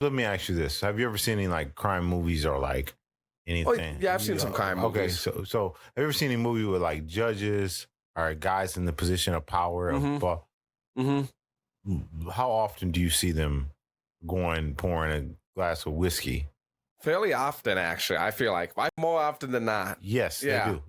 Let me ask you this: have you ever seen any like crime movies or like anything? Yeah, I've seen some crime movies. Okay, so have you ever seen any movie with like judges or guys in the position of power? How often do you see them pouring a glass of whiskey? Fairly often, actually. I feel like more often than not. Yes, they do.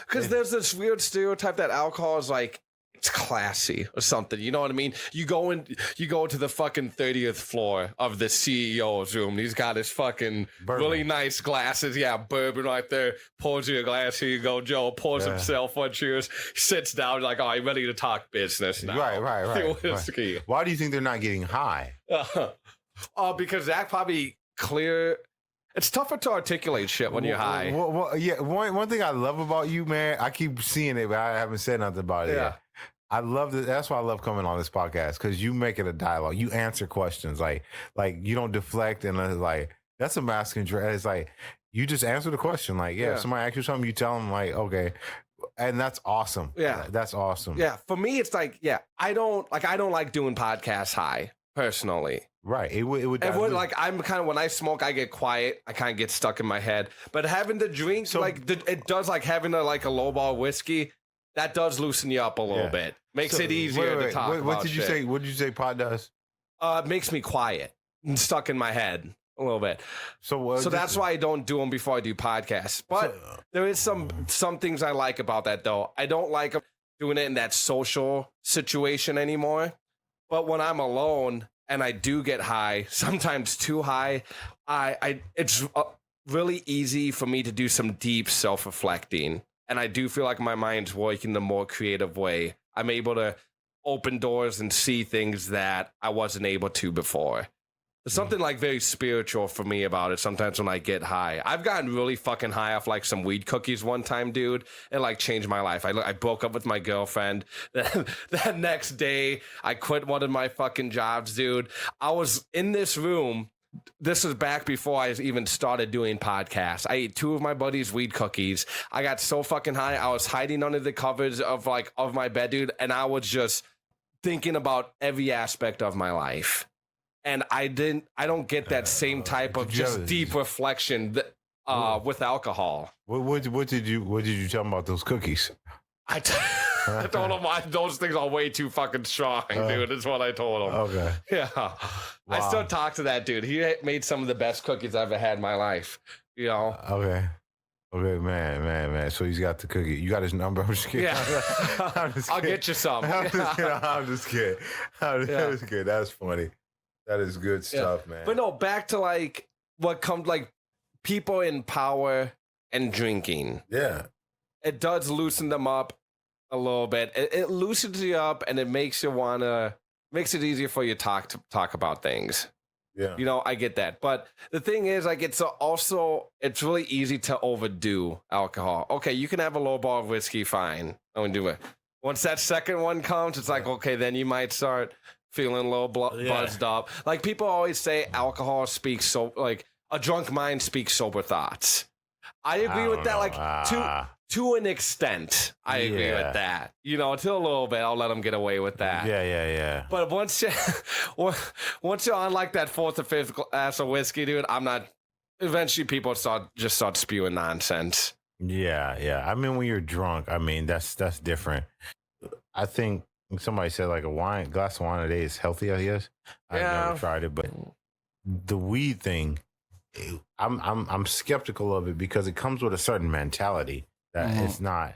Because there's this weird stereotype that alcohol is like it's classy or something. You know what I mean? You go to the fucking 30th floor of the CEO's room. He's got his fucking really nice glasses. Yeah, bourbon right there. Pours you a glass. Here you go, Joe. Pours himself one. Cheers. Sits down like, oh, I'm ready to talk business now. Right. Whiskey. Right. Why do you think they're not getting high? Because that probably clear. It's tougher to articulate shit when you're high. Yeah, one thing I love about you, man, I keep seeing it, but I haven't said nothing about it yet. I love it. That's why I love coming on this podcast, because you make it a dialogue. You answer questions. Like you don't deflect, and it's like, that's a masculine trait. It's like, you just answer the question. Like, if somebody asks you something, you tell them, like, okay. And that's awesome. Yeah. That's awesome. Yeah. For me, it's like, I don't like doing podcasts high, personally. Right. It would like, I'm kind of, when I smoke, I get quiet. I kind of get stuck in my head. But having the drink, it does, like having a lowball whiskey, that does loosen you up a little bit. Makes it easier to talk about. What did you say? What did you say pot does? It makes me quiet and stuck in my head a little bit. So that's why I don't do them before I do podcasts. But there is some things I like about that, though. I don't like doing it in that social situation anymore. But when I'm alone and I do get high, sometimes too high, it's really easy for me to do some deep self-reflecting. And I do feel like my mind's working in a more creative way. I'm able to open doors and see things that I wasn't able to before. There's something like very spiritual for me about it sometimes when I get high. I've gotten really fucking high off like some weed cookies one time, dude. It like changed my life. I broke up with my girlfriend. That next day, I quit one of my fucking jobs, dude. I was in this room. This was back before I even started doing podcasts. I ate 2 of my buddies' weed cookies. I got so fucking high. I was hiding under the covers of my bed, dude. And I was just thinking about every aspect of my life. And I don't get that same type of just deep reflection with alcohol. What did you tell them about those cookies? I told him those things are way too fucking strong, dude. That's what I told him. Okay. Yeah. Wow. I still talk to that dude. He made some of the best cookies I've ever had in my life. You know? Okay. Okay, man. So he's got the cookie. You got his number? I'm just kidding. Yeah. I'll get you some. I'm just kidding. That's funny. That is good stuff, man. But no, back to like what comes like people in power and drinking. Yeah. It does loosen them up a little bit. It loosens you up, and it makes it easier for you to talk about things. Yeah. You know, I get that. But the thing is, like, it's really easy to overdo alcohol. Okay, you can have a low ball of whiskey, fine. I would do it. Once that second one comes, it's like, okay, then you might start feeling a little buzzed up. Like, people always say alcohol speaks like a drunk mind speaks sober thoughts. I agree with that, like to an extent. I agree with that. You know, until a little bit, I'll let them get away with that. Yeah. But once you're on like that 4th or 5th glass of whiskey, dude, I'm not. Eventually, people start spewing nonsense. Yeah. I mean, when you're drunk, I mean that's different. I think somebody said like a glass of wine a day is healthy. I guess I've never tried it, but the weed thing, I'm skeptical of it because it comes with a certain mentality that it's not.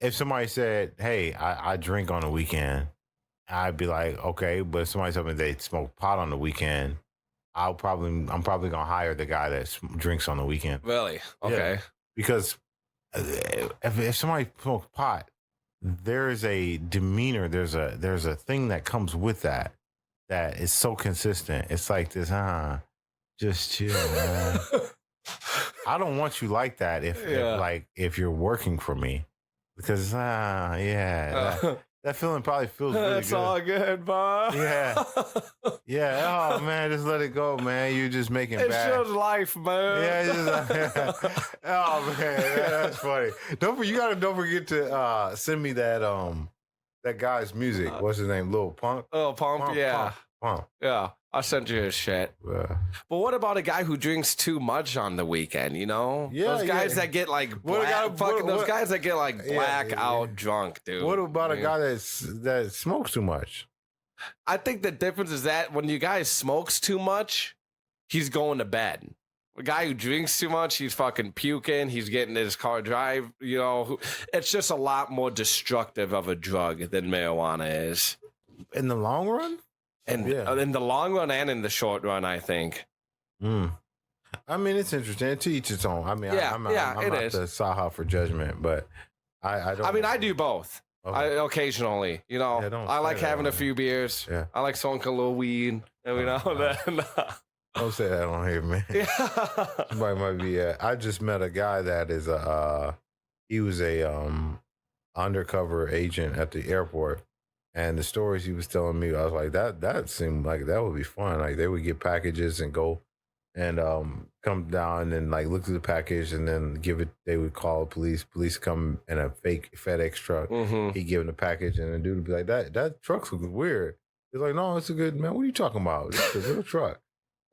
If somebody said, "Hey, I drink on the weekend," I'd be like, "Okay," but if somebody told me they smoke pot on the weekend, I'm probably gonna hire the guy that drinks on the weekend. Really? Okay. Yeah, because if somebody smokes pot, there is a demeanor. There's a thing that comes with that is so consistent. It's like this, just chill, man. I don't want you like that if you're working for me, because that feeling probably feels really that's good. all good, boy. Yeah. Oh man, just let it go, man. You're just making it's bad. just life, man. Oh man, that's funny. Don't forget to send me that guy's music. What's his name? Lil Pump. Oh, Pump. Pump. Yeah. I'll send you his shit. But what about a guy who drinks too much on the weekend? You know, those guys that get like those guys that get like blackout drunk, dude. What about a guy that smokes too much? I think the difference is that when you guy smokes too much, he's going to bed. A guy who drinks too much, he's fucking puking. He's getting in his car drive. You know, it's just a lot more destructive of a drug than marijuana is. In the long run? And in the long run and in the short run, I think. I mean, it's interesting. To each its own. I mean, I'm not the Saha for judgment, but I don't. I mean, I do both. Okay. Occasionally, you know, I like having a few beers. Yeah. I like smoking a little weed. Every now and then. Don't say that on here, man. Somebody might be. I just met a guy that is he was a undercover agent at the airport, and the stories he was telling me, I was like, that seemed like that would be fun. Like they would get packages and go and come down and like look through the package and then give it. They would call police. Police come in a fake FedEx truck. He give him the package, and the dude would be like, that truck's looking weird. He's like, no, it's a good man. What are you talking about? It's a real truck.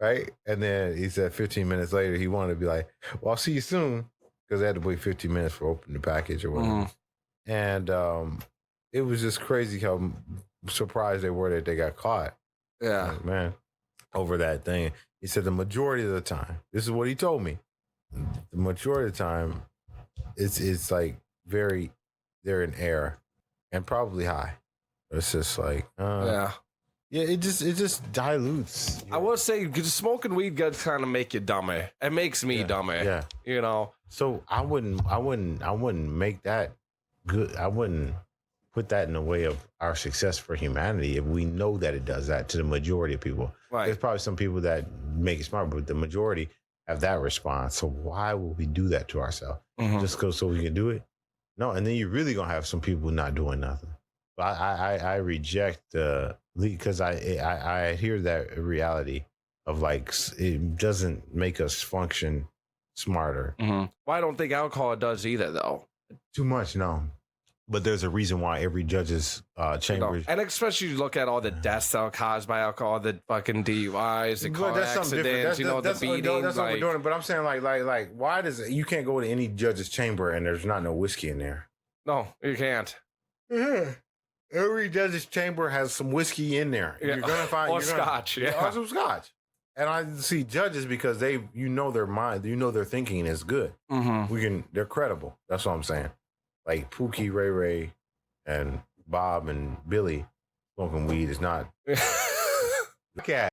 Right? And then he said 15 minutes later, he wanted to be like, well, I'll see you soon. Because they had to wait 15 minutes for opening the package or whatever. And it was just crazy how surprised they were that they got caught. Yeah. Like, man, over that thing. He said the majority of the time, this is what he told me. The majority of the time, it's like they're in air and probably high. It's just like, yeah, it just dilutes. I will say, smoking weed does kind of make you dumber. It makes me dumber. Yeah, you know. So I wouldn't make that good. I wouldn't put that in the way of our success for humanity if we know that it does that to the majority of people. Right. There's probably some people that make it smart, but the majority have that response. So why would we do that to ourselves? Just so we can do it? No, and then you're really gonna have some people not doing nothing. I reject because I hear that reality of like it doesn't make us function smarter. Well, I don't think alcohol does either, though. Too much, no. But there's a reason why every judge's chamber, and especially you look at all the deaths that are caused by alcohol, the fucking DUIs, the car accidents, the beatings. That's what we're doing. But I'm saying like why does you can't go to any judge's chamber and there's not no whiskey in there? No, you can't. Every judge's chamber has some whiskey in there. Yeah. You're gonna find or scotch, or some scotch. And I see judges because their mind, their thinking is good. They're credible. That's what I'm saying. Like Pookie, Ray Ray, and Bob and Billy smoking weed is not. Look at